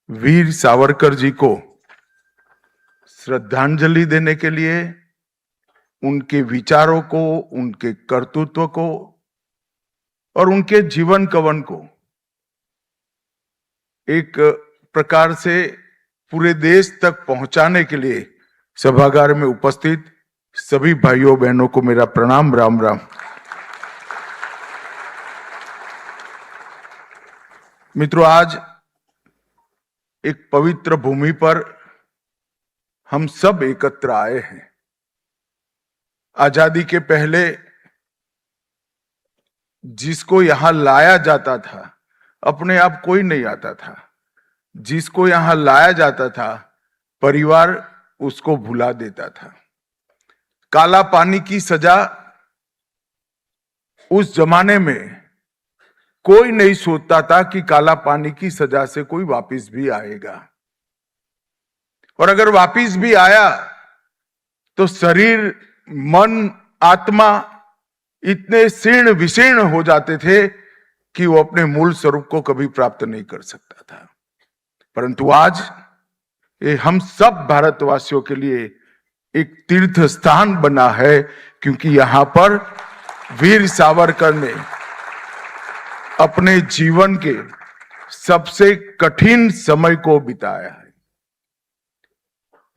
वीर सावरकर जी को श्रद्धांजलि देने के लिए उनके विचारों को, उनके कर्तृत्व को और उनके जीवन कवन को एक प्रकार से पूरे देश तक पहुंचाने के लिए सभागार में उपस्थित सभी भाइयों बहनों को मेरा प्रणाम, राम राम। मित्रों, आज एक पवित्र भूमि पर हम सब एकत्र आए हैं। आजादी के पहले जिसको यहां लाया जाता था, अपने आप कोई नहीं आता था। जिसको यहां लाया जाता था, परिवार उसको भुला देता था। काला पानी की सजा उस जमाने में कोई नहीं सोचता था कि काला पानी की सजा से कोई वापिस भी आएगा, और अगर वापिस भी आया तो शरीर, मन, आत्मा इतने शीर्ण विशीर्ण हो जाते थे कि वो अपने मूल स्वरूप को कभी प्राप्त नहीं कर सकता था। परंतु आज ये हम सब भारतवासियों के लिए एक तीर्थ स्थान बना है, क्योंकि यहां पर वीर सावरकर ने अपने जीवन के सबसे कठिन समय को बिताया है।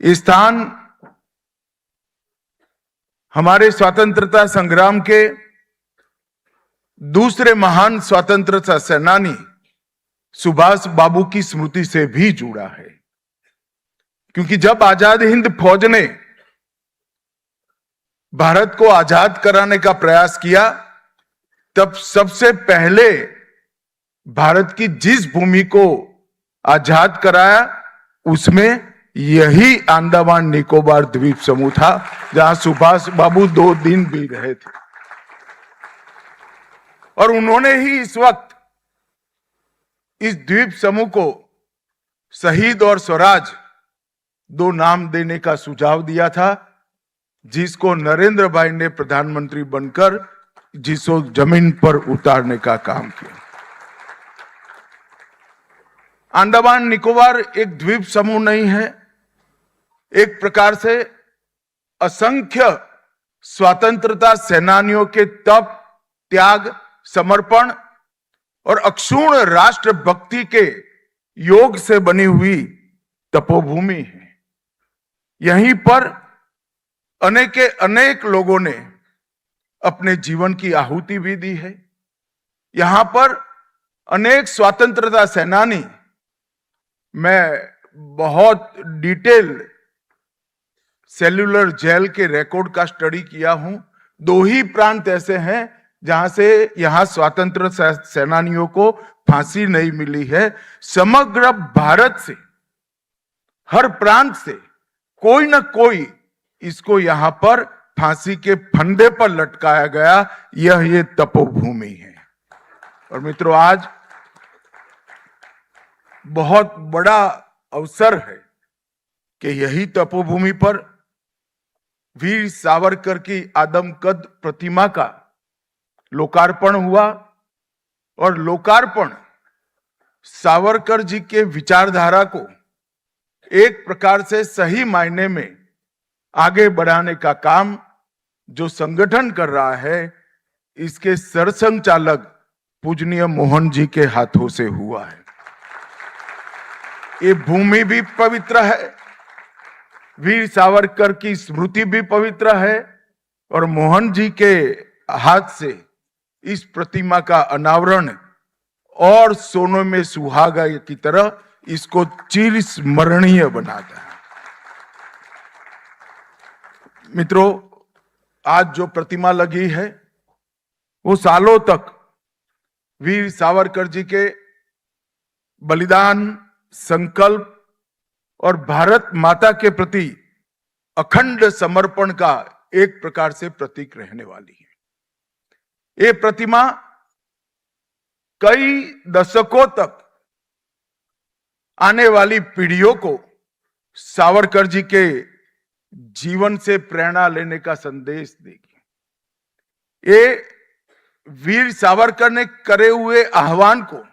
ये स्थान हमारे स्वतंत्रता संग्राम के दूसरे महान स्वतंत्रता सेनानी सुभाष बाबू की स्मृति से भी जुड़ा है, क्योंकि जब आजाद हिंद फौज ने भारत को आजाद कराने का प्रयास किया, तब सबसे पहले भारत की जिस भूमि को आजाद कराया उसमें यही अंडमान निकोबार द्वीप समूह था, जहां सुभाष बाबू 2 दिन भी रहे थे। और उन्होंने ही इस वक्त इस द्वीप समूह को शहीद और स्वराज 2 नाम देने का सुझाव दिया था, जिसको नरेंद्र भाई ने प्रधानमंत्री बनकर जिसको जमीन पर उतारने का काम किया। अंडमान निकोबार एक द्वीप समूह नहीं है, एक प्रकार से असंख्य स्वतंत्रता सेनानियों के तप, त्याग, समर्पण और अक्षुण्ण राष्ट्रभक्ति के योग से बनी हुई तपोभूमि है। यहीं पर अनेक लोगों ने अपने जीवन की आहुति भी दी है। यहां पर अनेक स्वतंत्रता सेनानी, मैं बहुत डिटेल सेल्युलर जेल के रिकॉर्ड का स्टडी किया हूं। 2 ही प्रांत ऐसे हैं जहां से यहां स्वतंत्र सेनानियों को फांसी नहीं मिली है। समग्र भारत से, हर प्रांत से कोई ना कोई इसको यहां पर फांसी के फंदे पर लटकाया गया। ये तपोभूमि है। और मित्रों, आज बहुत बड़ा अवसर है कि यही तपोभूमि पर वीर सावरकर की आदमकद प्रतिमा का लोकार्पण हुआ, और लोकार्पण सावरकर जी के विचारधारा को एक प्रकार से सही मायने में आगे बढ़ाने का काम जो संगठन कर रहा है, इसके सरसंघचालक पूजनीय मोहन जी के हाथों से हुआ है। ये भूमि भी पवित्र है, वीर सावरकर की स्मृति भी पवित्र है, और मोहन जी के हाथ से इस प्रतिमा का अनावरण और सोने में सुहागा की तरह इसको चिर स्मरणीय बनाता है। मित्रों, आज जो प्रतिमा लगी है वो सालों तक वीर सावरकर जी के बलिदान, संकल्प और भारत माता के प्रति अखंड समर्पण का एक प्रकार से प्रतीक रहने वाली है। ये प्रतिमा कई दशकों तक आने वाली पीढ़ियों को सावरकर जी के जीवन से प्रेरणा लेने का संदेश देगी। ये वीर सावरकर ने करे हुए आह्वान को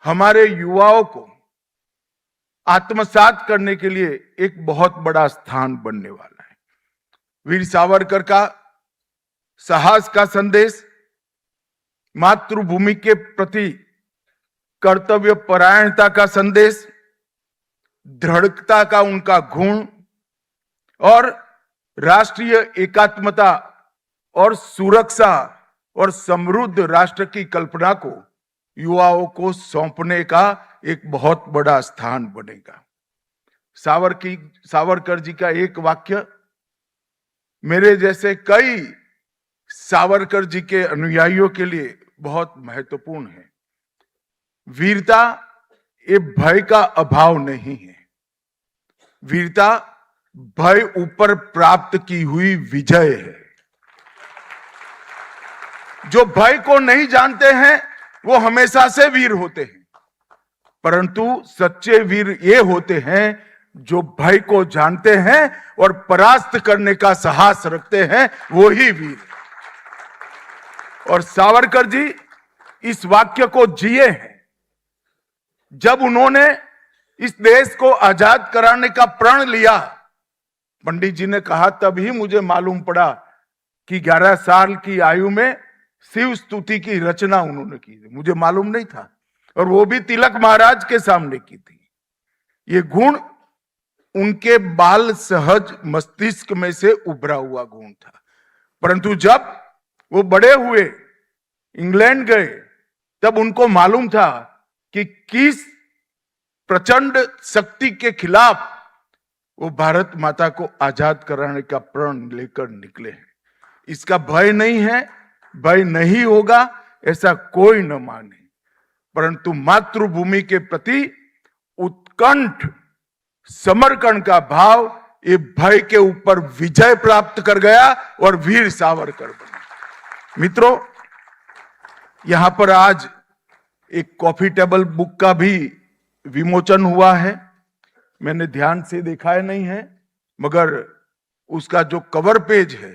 हमारे युवाओं को आत्मसात करने के लिए एक बहुत बड़ा स्थान बनने वाला है। वीर सावरकर का साहस का संदेश, मातृभूमि के प्रति कर्तव्य परायणता का संदेश, दृढ़ता का उनका गुण और राष्ट्रीय एकात्मता और सुरक्षा और समृद्ध राष्ट्र की कल्पना को युवाओं को सौंपने का एक बहुत बड़ा स्थान बनेगा। सावरकर जी का एक वाक्य मेरे जैसे कई सावरकर जी के अनुयायियों के लिए बहुत महत्वपूर्ण है। वीरता ये भय का अभाव नहीं है, वीरता भय ऊपर प्राप्त की हुई विजय है। जो भय को नहीं जानते हैं वो हमेशा से वीर होते हैं, परंतु सच्चे वीर ये होते हैं जो भय को जानते हैं और परास्त करने का साहस रखते हैं, वो ही वीर। और सावरकर जी इस वाक्य को जिए हैं। जब उन्होंने इस देश को आजाद कराने का प्रण लिया, पंडित जी ने कहा तभी मुझे मालूम पड़ा कि 11 साल की आयु में शिव स्तुति की रचना उन्होंने की थी। मुझे मालूम नहीं था, और वो भी तिलक महाराज के सामने की थी। ये गुण उनके बाल सहज मस्तिष्क में से उभरा हुआ गुण था, परंतु जब वो बड़े हुए, इंग्लैंड गए, तब उनको मालूम था कि किस प्रचंड शक्ति के खिलाफ वो भारत माता को आजाद कराने का प्रण लेकर निकले हैं। इसका भय नहीं है, भय नहीं होगा ऐसा कोई न माने, परंतु मातृभूमि के प्रति उत्कंठ समर्पण का भाव ये भय के ऊपर विजय प्राप्त कर गया और वीर सावरकर बने। मित्रों, यहां पर आज एक कॉफी टेबल बुक का भी विमोचन हुआ है। मैंने ध्यान से देखा है नहीं है, मगर उसका जो कवर पेज है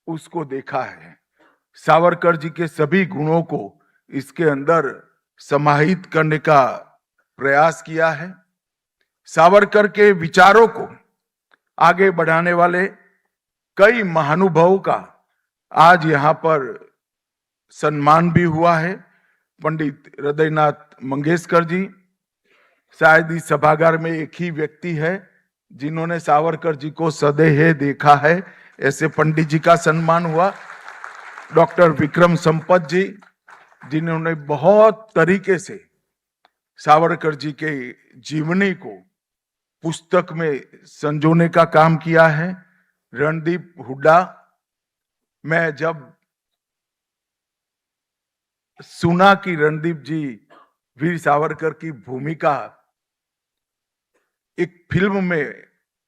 उसको देखा है। सावरकर जी के सभी गुणों को इसके अंदर समाहित करने का प्रयास किया है। सावरकर के विचारों को आगे बढ़ाने वाले कई महानुभावों का आज यहां पर सम्मान भी हुआ है। पंडित हृदयनाथ मंगेशकर जी शायद इस सभागार में एक ही व्यक्ति है जिन्होंने सावरकर जी को सदैव देखा है, ऐसे पंडित जी का सम्मान हुआ। डॉक्टर विक्रम संपत जी, जिन्होंने बहुत तरीके से सावरकर जी के जीवनी को पुस्तक में संजोने का काम किया है। रणदीप हुड्डा, मैं जब सुना कि रणदीप जी वीर सावरकर की भूमिका एक फिल्म में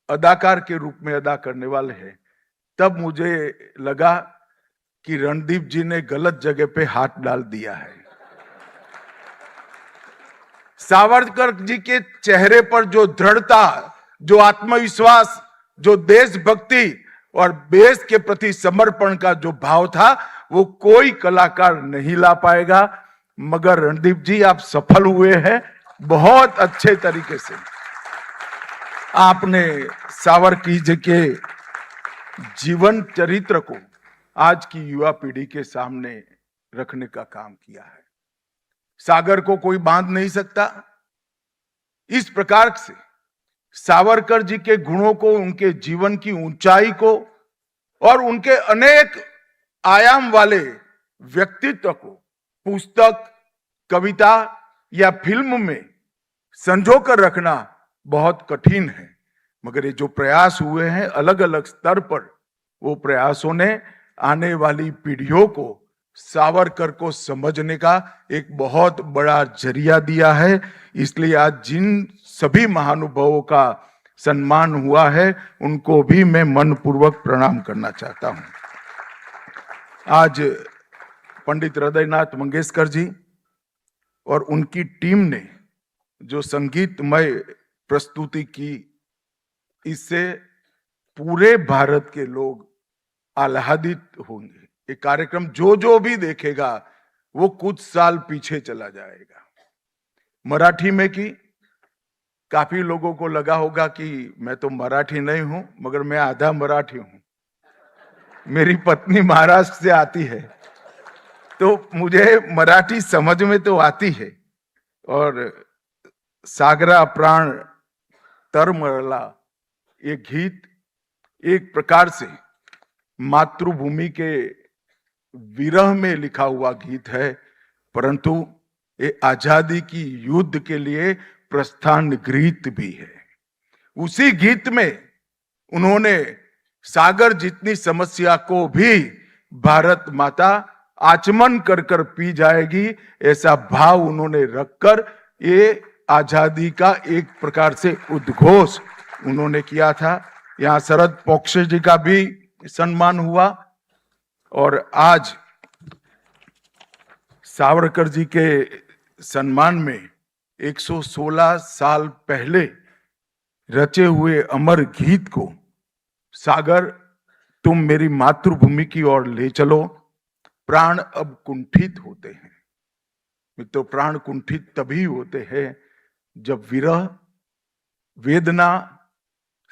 अदाकार के रूप में अदा करने वाले हैं, तब मुझे लगा कि रणदीप जी ने गलत जगह पे हाथ डाल दिया है। सावरकर जी के चेहरे पर जो दृढ़ता, जो आत्मविश्वास, जो देशभक्ति और देश के प्रति समर्पण का जो भाव था, वो कोई कलाकार नहीं ला पाएगा। मगर रणदीप जी आप सफल हुए हैं बहुत अच्छे तरीके से। आपने सावरकर जी के जीवन चरित्र को आज की युवा पीढ़ी के सामने रखने का काम किया है। सागर को कोई बांध नहीं सकता। इस प्रकार से सावरकर जी के गुणों को, उनके जीवन की ऊंचाई को और उनके अनेक आयाम वाले व्यक्तित्व को पुस्तक, कविता या फिल्म में संजो कर रखना बहुत कठिन है। मगर ये जो प्रयास हुए हैं अलग अलग स्तर पर, वो प्रयासों ने आने वाली पीढ़ियों को सावरकर को समझने का एक बहुत बड़ा जरिया दिया है। इसलिए आज जिन सभी महानुभावों का सम्मान हुआ है उनको भी मैं मनपूर्वक प्रणाम करना चाहता हूं। आज पंडित हृदयनाथ मंगेशकर जी और उनकी टीम ने जो संगीतमय प्रस्तुति की, इससे पूरे भारत के लोग आह्लादित होंगे। ये कार्यक्रम जो भी देखेगा वो कुछ साल पीछे चला जाएगा। मराठी में की, काफी लोगों को लगा होगा कि मैं तो मराठी नहीं हूं, मगर मैं आधा मराठी हूं। मेरी पत्नी महाराष्ट्र से आती है, तो मुझे मराठी समझ में तो आती है। और सागरा प्राण तरमरला, ये गीत एक प्रकार से मातृभूमि के विरह में लिखा हुआ गीत है, परंतु ये आजादी की युद्ध के लिए प्रस्थान गीत भी है। उसी गीत में उन्होंने सागर जितनी समस्या को भी भारत माता आचमन कर कर पी जाएगी, ऐसा भाव उन्होंने रखकर ये आजादी का एक प्रकार से उद्घोष उन्होंने किया था। यहाँ शरद पोंक्षे जी का भी सम्मान हुआ, और आज सावरकर जी के सम्मान में 116 साल पहले रचे हुए अमर गीत को सागर तुम मेरी मातृभूमि की ओर ले चलो, प्राण अब कुंठित होते हैं। मित्रों, प्राण कुंठित तभी होते हैं जब विरह वेदना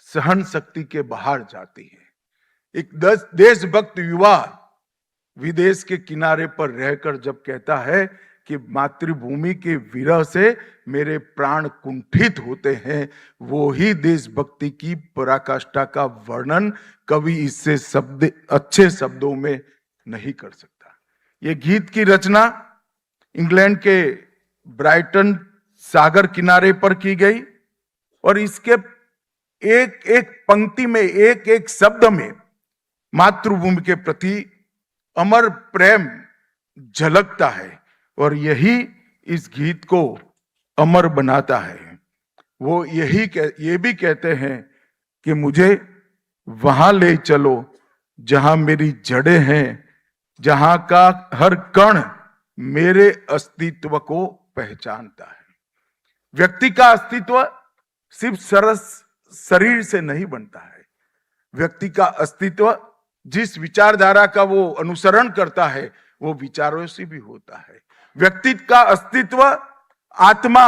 सहन शक्ति के बाहर जाती है। एक देशभक्त युवा विदेश के किनारे पर रहकर जब कहता है कि मातृभूमि के विरह से मेरे प्राण कुंठित होते हैं, वो ही देशभक्ति की पराकाष्ठा का वर्णन कवि इससे अच्छे शब्दों में नहीं कर सकता। ये गीत की रचना इंग्लैंड के ब्राइटन सागर किनारे पर की गई, और इसके एक एक पंक्ति में, एक एक शब्द में मातृभूमि के प्रति अमर प्रेम झलकता है, और यही इस गीत को अमर बनाता है। वो ये भी कहते हैं कि मुझे वहां ले चलो जहां मेरी जड़ें हैं, जहां का हर कण मेरे अस्तित्व को पहचानता है। व्यक्ति का अस्तित्व सिर्फ सरस शरीर से नहीं बनता है। व्यक्ति का अस्तित्व जिस विचारधारा का वो अनुसरण करता है, वो विचारों से भी होता है। व्यक्ति का अस्तित्व आत्मा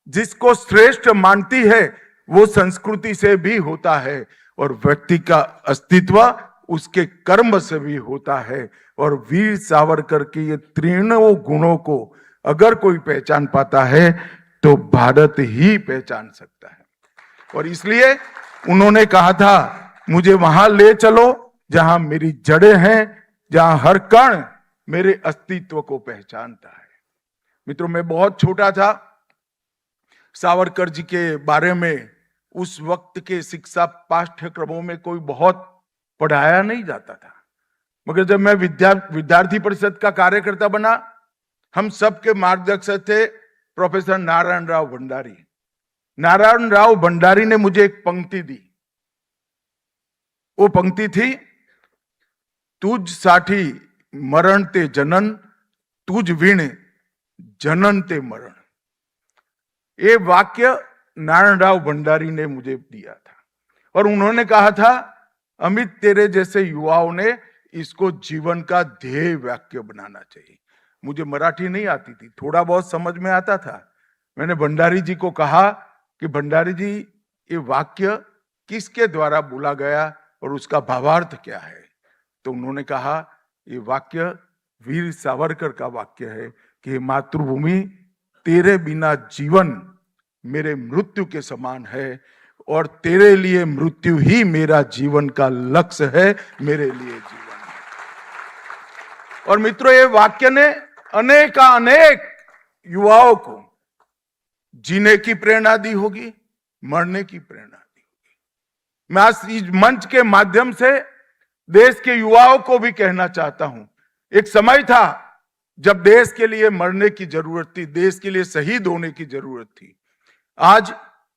जिसको श्रेष्ठ मानती है, वो संस्कृति से भी होता है, और व्यक्ति का अस्तित्व उसके कर्म से भी होता है। और वीर सावरकर के ये तीनों गुणों को अगर कोई पहचान पाता है तो भारत ही पहचान सकता है। और इसलिए उन्होंने कहा था, मुझे वहां ले चलो जहां मेरी जड़ें हैं, जहां हर कण मेरे अस्तित्व को पहचानता है। मित्रों, मैं बहुत छोटा था, सावरकर जी के बारे में उस वक्त के शिक्षा पाठ्यक्रमों में कोई बहुत पढ़ाया नहीं जाता था, मगर जब मैं विद्यार्थी परिषद का कार्यकर्ता बना, हम सबके मार्गदर्शक थे प्रोफेसर नारायण राव भंडारी। नारायण राव भंडारी ने मुझे एक पंक्ति दी। वो पंक्ति थी, तुझ साठी मरण ते जनन, तुझ विण जनन ते मरण। ये वाक्य नारायण राव भंडारी ने मुझे दिया था, और उन्होंने कहा था, अमित तेरे जैसे युवाओं ने इसको जीवन का ध्येय वाक्य बनाना चाहिए। मुझे मराठी नहीं आती थी, थोड़ा बहुत समझ में आता था। मैंने भंडारी जी को कहा कि भंडारी जी, ये वाक्य किसके द्वारा बोला गया और उसका भावार्थ क्या है? तो उन्होंने कहा, ये वाक्य वीर सावरकर का वाक्य है कि मातृभूमि तेरे बिना जीवन मेरे मृत्यु के समान है, और तेरे लिए मृत्यु ही मेरा जीवन का लक्ष्य है, मेरे लिए जीवन है। और मित्रों, ये वाक्य ने अनेक युवाओं को जीने की प्रेरणा दी होगी, मरने की प्रेरणा दी होगी। मैं आज इस मंच के माध्यम से देश के युवाओं को भी कहना चाहता हूं, एक समय था जब देश के लिए मरने की जरूरत थी, देश के लिए शहीद होने की जरूरत थी। आज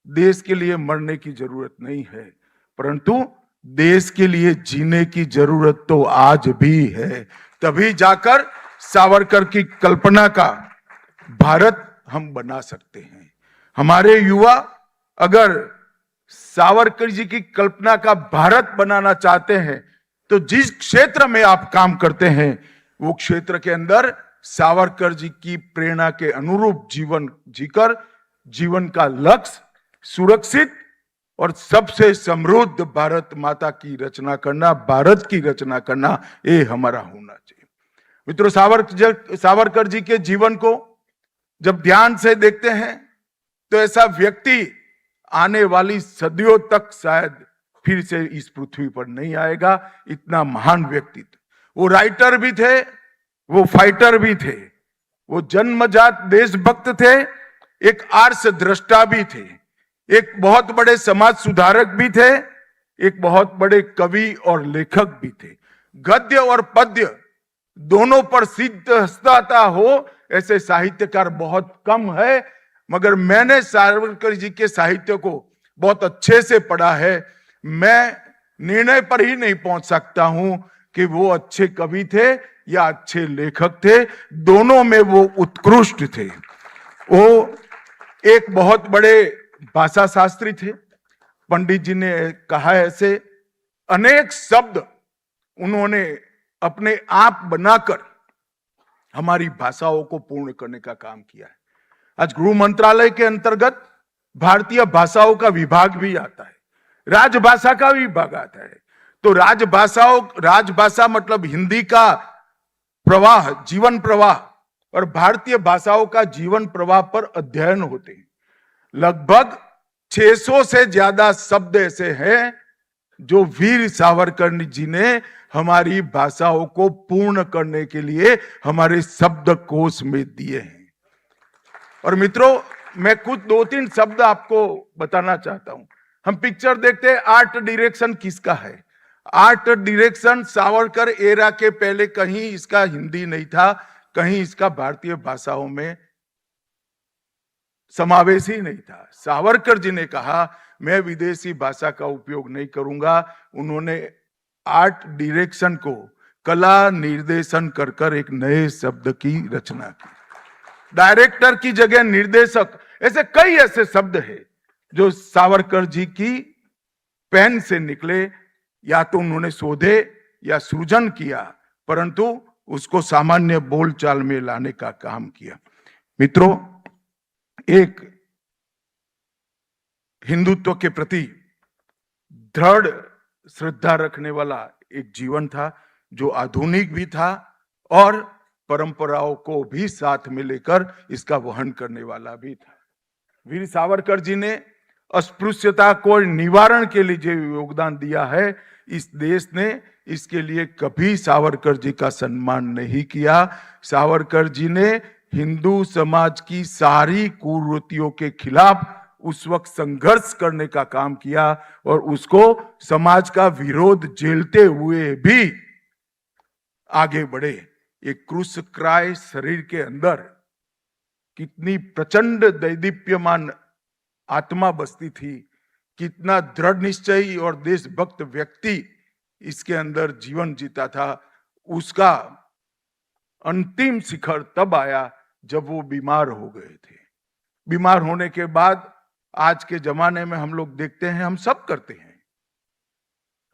देश के लिए मरने की जरूरत नहीं है, परंतु देश के लिए जीने की जरूरत तो आज भी है। तभी जाकर सावरकर की कल्पना का भारत हम बना सकते हैं। हमारे युवा अगर सावरकर जी की कल्पना का भारत बनाना चाहते हैं, तो जिस क्षेत्र में आप काम करते हैं, वो क्षेत्र के अंदर सावरकर जी की प्रेरणा के अनुरूप जीवन जीकर जीवन का लक्ष्य सुरक्षित और सबसे समृद्ध भारत माता की रचना करना, भारत की रचना करना, ये हमारा होना चाहिए। मित्रों, सावरकर जी के जीवन को जब ध्यान से देखते हैं तो ऐसा व्यक्ति आने वाली सदियों तक शायद फिर से इस पृथ्वी पर नहीं आएगा। इतना महान व्यक्तित्व। वो राइटर भी थे, वो फाइटर भी थे, वो जन्मजात देशभक्त थे, एक आर्ष दृष्टा भी थे, एक बहुत बड़े समाज सुधारक भी थे, एक बहुत बड़े कवि और लेखक भी थे। गद्य और पद्य दोनों पर सिद्धता हो ऐसे साहित्यकार बहुत कम है, मगर मैंने सावरकर जी के साहित्य को बहुत अच्छे से पढ़ा है। मैं निर्णय पर ही नहीं पहुंच सकता हूं कि वो अच्छे कवि थे या अच्छे लेखक थे, दोनों में वो उत्कृष्ट थे। वो एक बहुत बड़े भाषा शास्त्री थे। पंडित जी ने कहा ऐसे अनेक शब्द उन्होंने अपने आप बनाकर हमारी भाषाओं को पूर्ण करने का काम किया है। आज गृह मंत्रालय के अंतर्गत भारतीय भाषाओं का विभाग भी आता है, राजभाषा का विभाग आता है। तो राजभाषा मतलब हिंदी का प्रवाह, जीवन प्रवाह, और भारतीय भाषाओं का जीवन प्रवाह पर अध्ययन होते हैं। लगभग 600 से ज्यादा शब्द ऐसे हैं जो वीर सावरकर जी ने हमारी भाषाओं को पूर्ण करने के लिए हमारे शब्दकोश में दिए हैं। और मित्रों, मैं कुछ 2-3 शब्द आपको बताना चाहता हूं। हम पिक्चर देखते हैं, आर्ट डायरेक्शन किसका है? आर्ट डायरेक्शन सावरकर एरा के पहले कहीं इसका हिंदी नहीं था, कहीं इसका भारतीय भाषाओं में समावेश ही नहीं था। सावरकर जी ने कहा मैं विदेशी भाषा का उपयोग नहीं करूंगा। उन्होंने आर्ट डायरेक्शन को कला निर्देशन कर एक नए शब्द की रचना की। डायरेक्टर की जगह निर्देशक, ऐसे कई ऐसे शब्द हैं जो सावरकर जी की पेन से निकले। या तो उन्होंने शोधे या सृजन किया, परंतु उसको सामान्य बोलचाल में लाने का काम किया। मित्रों, एक हिंदुत्व के प्रति दृढ़ श्रद्धा रखने वाला एक जीवन था, जो आधुनिक भी था और परंपराओं को भी साथ में लेकर इसका वहन करने वाला भी था। वीर सावरकर जी ने अस्पृश्यता को निवारण के लिए जो योगदान दिया है, इस देश ने इसके लिए कभी सावरकर जी का सम्मान नहीं किया। सावरकर जी ने हिंदू समाज की सारी कुरीतियों के खिलाफ उस वक्त संघर्ष करने का काम किया और उसको समाज का विरोध झेलते हुए भी आगे बढ़े। एक क्रूस क्राय शरीर के अंदर कितनी प्रचंड दैदीप्यमान आत्मा बसती थी, कितना दृढ़ निश्चयी और देशभक्त व्यक्ति इसके अंदर जीवन जीता था। उसका अंतिम शिखर तब आया जब वो बीमार हो गए थे। बीमार होने के बाद आज के जमाने में हम लोग देखते हैं, हम सब करते हैं,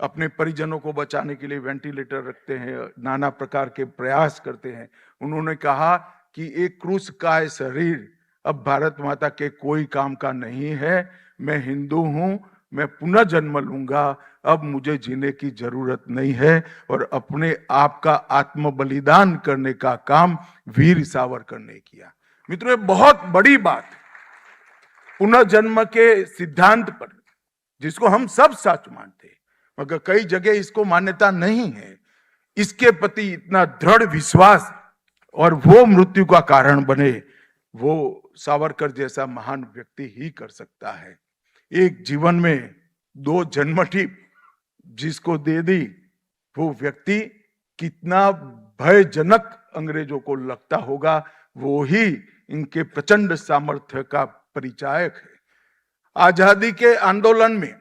अपने परिजनों को बचाने के लिए वेंटिलेटर रखते हैं, नाना प्रकार के प्रयास करते हैं। उन्होंने कहा कि एक क्रूस का शरीर अब भारत माता के कोई काम का नहीं है। मैं हिंदू हूं, मैं पुनः जन्म लूंगा, अब मुझे जीने की जरूरत नहीं है। और अपने आप का आत्म बलिदान करने का काम वीर सावरकर ने किया। मित्रों, बहुत बड़ी बात, पुनर्जन्म के सिद्धांत पर जिसको हम सब सच मानते हैं, मगर कई जगह इसको मान्यता नहीं है, इसके प्रति इतना दृढ़ विश्वास और वो मृत्यु का कारण बने, वो सावरकर जैसा महान व्यक्ति ही कर सकता है। एक जीवन में 2 जन्मठिप जिसको दे दी, वो व्यक्ति कितना भयजनक अंग्रेजों को लगता होगा, वो ही इनके प्रचंड सामर्थ्य का परिचायक है। आजादी के आंदोलन में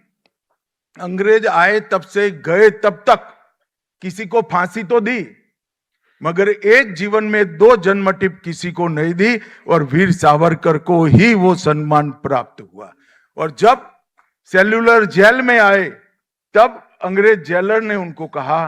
अंग्रेज आए तब से गए तब तक किसी को फांसी तो दी, मगर एक जीवन में 2 जन्मठिप किसी को नहीं दी, और वीर सावरकर को ही वो सम्मान प्राप्त हुआ। और जब सेल्युलर जेल में आए तब अंग्रेज जेलर ने उनको कहा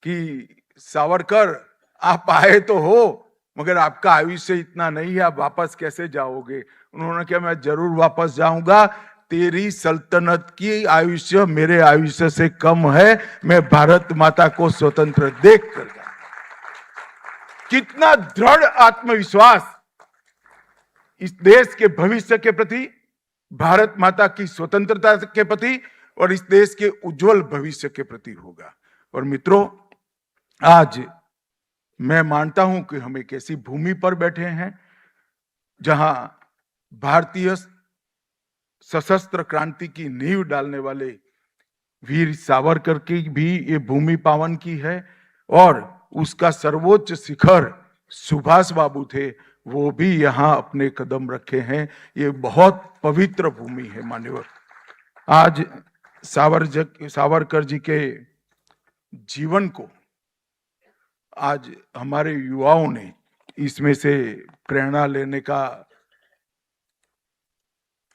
कि सावरकर आप आए तो हो, मगर आपका आयुष्य इतना नहीं है, आप वापस कैसे जाओगे? उन्होंने कहा मैं जरूर वापस जाऊंगा, तेरी सल्तनत की आयुष्य मेरे आयुष्य से कम है, मैं भारत माता को स्वतंत्र देख कर जाऊंगा। कितना दृढ़ आत्मविश्वास इस देश के भविष्य के प्रति, भारत माता की स्वतंत्रता के प्रति और इस देश के उज्जवल भविष्य के प्रति होगा। और मित्रों, आज मैं मानता हूं कि हम एक ऐसी भूमि पर बैठे हैं जहां भारतीय सशस्त्र क्रांति की नींव डालने वाले वीर सावरकर की भी ये भूमि पावन की है, और उसका सर्वोच्च शिखर सुभाष बाबू थे, वो भी यहां अपने कदम रखे हैं। ये बहुत पवित्र भूमि है मान्यवर। आज सावरकर जी के जीवन को आज हमारे युवाओं ने इसमें से प्रेरणा लेने का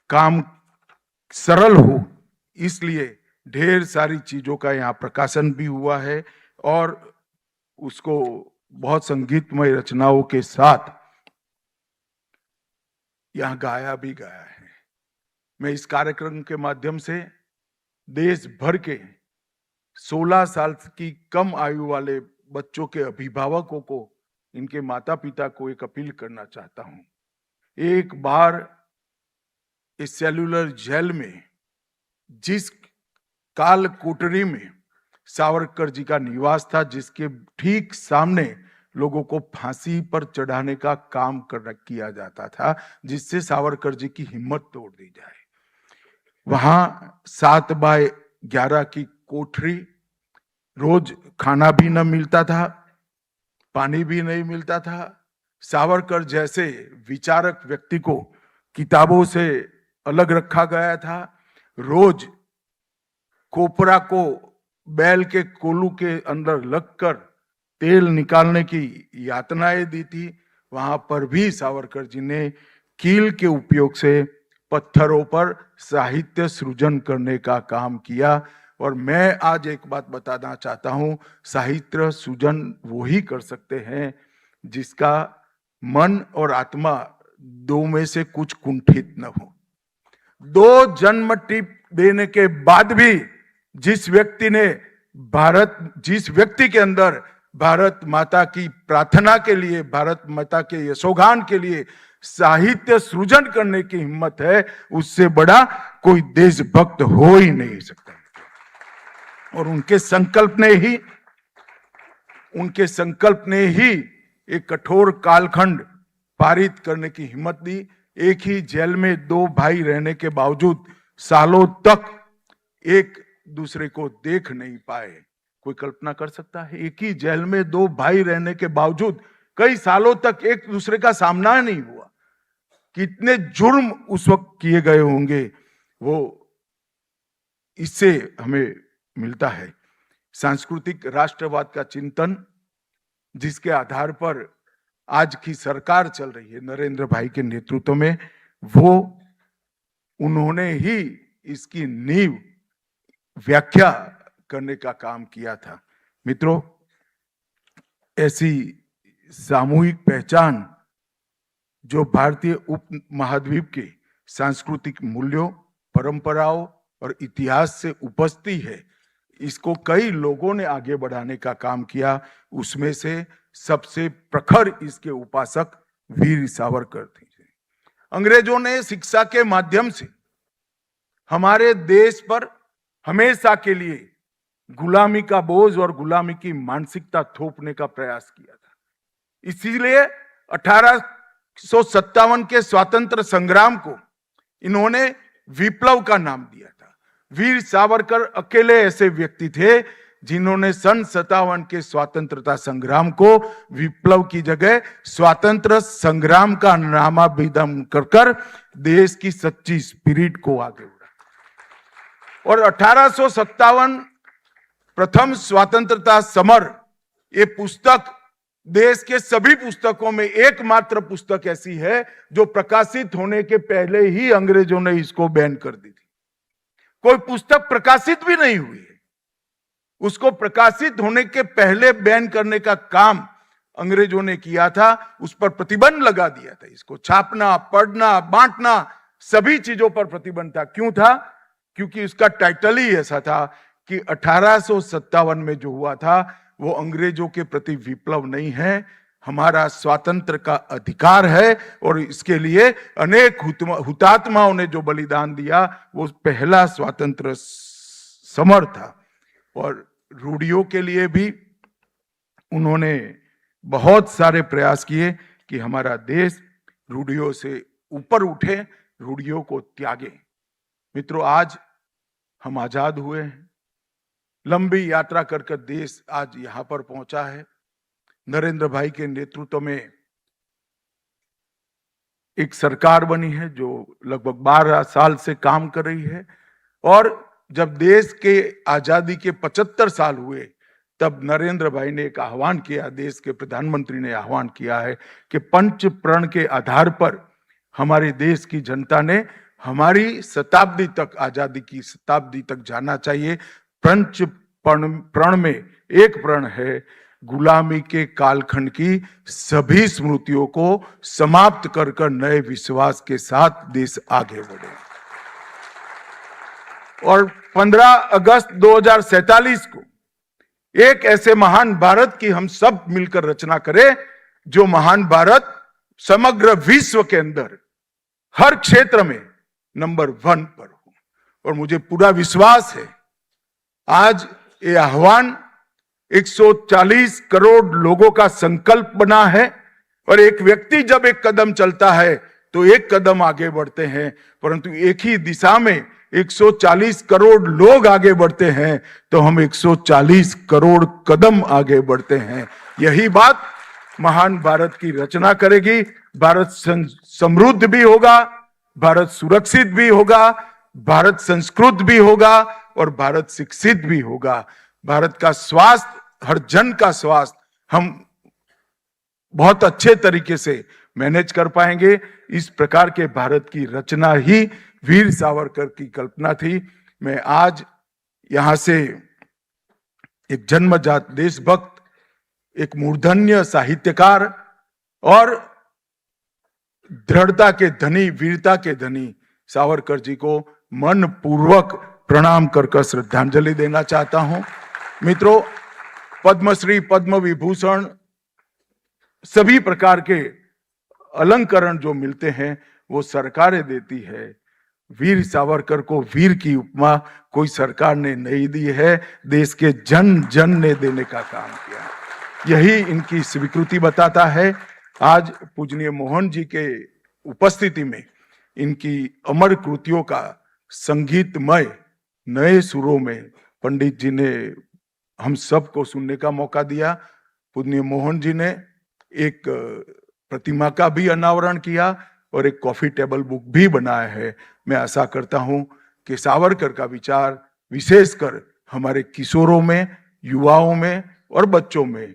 काम सरल हो, इसलिए ढेर सारी चीजों का यहाँ प्रकाशन भी हुआ है और उसको बहुत संगीतमय रचनाओं के साथ यहाँ गाया भी गया है। मैं इस कार्यक्रम के माध्यम से देश भर के 16 साल की कम आयु वाले बच्चों के अभिभावकों को, इनके माता पिता को एक अपील करना चाहता हूं। एक बार इस सेल्युलर जेल में, जिस काल कोठरी में सावरकर जी का निवास था, जिसके ठीक सामने लोगों को फांसी पर चढ़ाने का काम किया जाता था, जिससे सावरकर जी की हिम्मत तोड़ दी जाए, वहां 7x11 की कोठरी, रोज खाना भी न मिलता था, पानी भी नहीं मिलता था। सावरकर जैसे विचारक व्यक्ति को किताबों से अलग रखा गया था। रोज कोपरा को बैल के कोलू के अंदर लगकर तेल निकालने की यातनाएं दी थी। वहां पर भी सावरकर जी ने कील के उपयोग से पत्थरों पर साहित्य सृजन करने का काम किया। और मैं आज एक बात बताना चाहता हूं, साहित्य सृजन वो ही कर सकते हैं जिसका मन और आत्मा दो में से कुछ कुंठित न हो। 2 जन्म टिप देने के बाद भी जिस व्यक्ति के अंदर भारत माता की प्रार्थना के लिए, भारत माता के यशोगान के लिए साहित्य सृजन करने की हिम्मत है, उससे बड़ा कोई देशभक्त हो ही नहीं सकता। और उनके संकल्प ने ही एक कठोर कालखंड पारित करने की हिम्मत दी। एक ही जेल में 2 भाई रहने के बावजूद सालों तक एक दूसरे को देख नहीं पाए। कोई कल्पना कर सकता है? एक ही जेल में 2 भाई रहने के बावजूद कई सालों तक एक दूसरे का सामना नहीं हुआ। कितने जुर्म उस वक्त किए गए होंगे, वो इससे हमें मिलता है। सांस्कृतिक राष्ट्रवाद का चिंतन, जिसके आधार पर आज की सरकार चल रही है नरेंद्र भाई के नेतृत्व में, वो उन्होंने ही इसकी नींव व्याख्या करने का काम किया था। मित्रों, ऐसी सामूहिक पहचान जो भारतीय उपमहाद्वीप के सांस्कृतिक मूल्यों, परंपराओं और इतिहास से उपजती है, इसको कई लोगों ने आगे बढ़ाने का काम किया। उसमें से सबसे प्रखर इसके उपासक वीर सावरकर थे। अंग्रेजों ने शिक्षा के माध्यम से हमारे देश पर हमेशा के लिए गुलामी का बोझ और गुलामी की मानसिकता थोपने का प्रयास किया था। इसीलिए 1857 के स्वतंत्र संग्राम को इन्होंने विप्लव का नाम दिया था। वीर सावरकर अकेले ऐसे व्यक्ति थे जिन्होंने सन 57 के स्वतंत्रता संग्राम को विप्लव की जगह स्वतंत्र संग्राम का नामाभिधम कर देश की सच्ची स्पिरिट को आगे बढ़ाया। और 1857 प्रथम स्वतंत्रता समर, ये पुस्तक देश के सभी पुस्तकों में एकमात्र पुस्तक ऐसी है जो प्रकाशित होने के पहले ही अंग्रेजों ने इसको बैन कर दी थी। कोई पुस्तक प्रकाशित भी नहीं हुई है, उसको प्रकाशित होने के पहले बैन करने का काम अंग्रेजों ने किया था उस पर प्रतिबंध लगा दिया था। इसको छापना, पढ़ना, बांटना, सभी चीजों पर प्रतिबंध था। क्यों था? क्योंकि उसका टाइटल ही ऐसा था कि 1857 में जो हुआ था वो अंग्रेजों के प्रति विप्लव नहीं है, हमारा स्वातंत्र का अधिकार है। और इसके लिए अनेक हुतात्माओं ने जो बलिदान दिया वो पहला स्वतंत्र समर था। और रूढ़ियों के लिए भी उन्होंने बहुत सारे प्रयास किए कि हमारा देश रूढ़ियों से ऊपर उठे, रूढ़ियों को त्यागे। मित्रों, आज हम आजाद हुए हैं, लंबी यात्रा कर देश आज यहां पर पहुंचा है। नरेंद्र भाई के नेतृत्व में एक सरकार बनी है जो लगभग 12 साल से काम कर रही है। और जब देश के आजादी के 75 साल हुए तब नरेंद्र भाई ने एक आह्वान किया, देश के प्रधानमंत्री ने आह्वान किया है कि पंच प्रण के आधार पर हमारे देश की जनता ने हमारी शताब्दी तक, आजादी की शताब्दी तक जाना चाहिए। पंच प्रण में एक प्रण है गुलामी के कालखंड की सभी स्मृतियों को समाप्त कर नए विश्वास के साथ देश आगे बढ़े। और 15 अगस्त 2047 को एक ऐसे महान भारत की हम सब मिलकर रचना करें जो महान भारत समग्र विश्व के अंदर हर क्षेत्र में नंबर 1 पर हो। और मुझे पूरा विश्वास है आज ये आह्वान 140 करोड़ लोगों का संकल्प बना है। और एक व्यक्ति जब एक कदम चलता है तो एक कदम आगे बढ़ते हैं, परंतु एक ही दिशा में 140 करोड़ लोग आगे बढ़ते हैं तो हम 140 करोड़ कदम आगे बढ़ते हैं। यही बात महान भारत की रचना करेगी। भारत समृद्ध भी होगा, भारत सुरक्षित भी होगा, भारत संस्कृत भी होगा और भारत शिक्षित भी होगा। भारत का स्वास्थ्य, हर जन का स्वास्थ्य हम बहुत अच्छे तरीके से मैनेज कर पाएंगे। इस प्रकार के भारत की रचना ही वीर सावरकर की कल्पना थी। मैं आज यहां से एक जन्मजात देशभक्त, एक मूर्धन्य साहित्यकार और दृढ़ता के धनी, वीरता के धनी सावरकर जी को मन पूर्वक प्रणाम कर श्रद्धांजलि देना चाहता हूं। मित्रों, पद्मश्री, पद्म विभूषण, सभी प्रकार के अलंकरण जो मिलते हैं वो सरकारें देती है। वीर सावरकर को वीर की उपमा कोई सरकार ने नहीं दी है, देश के जन जन ने देने का काम किया। यही इनकी स्वीकृति बताता है। आज पूजनीय मोहन जी के उपस्थिति में इनकी अमर कृतियों का संगीतमय नए सुरों में पंडित जी ने हम सबको सुनने का मौका दिया। पूजनीय मोहन जी ने एक प्रतिमा का भी अनावरण किया और एक कॉफी टेबल बुक भी बनाया है। मैं आशा करता हूं कि सावरकर का विचार विशेषकर हमारे किशोरों में, युवाओं में और बच्चों में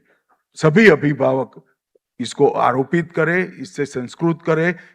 सभी अभिभावक इसको आरोपित करें, इससे संस्कृत करें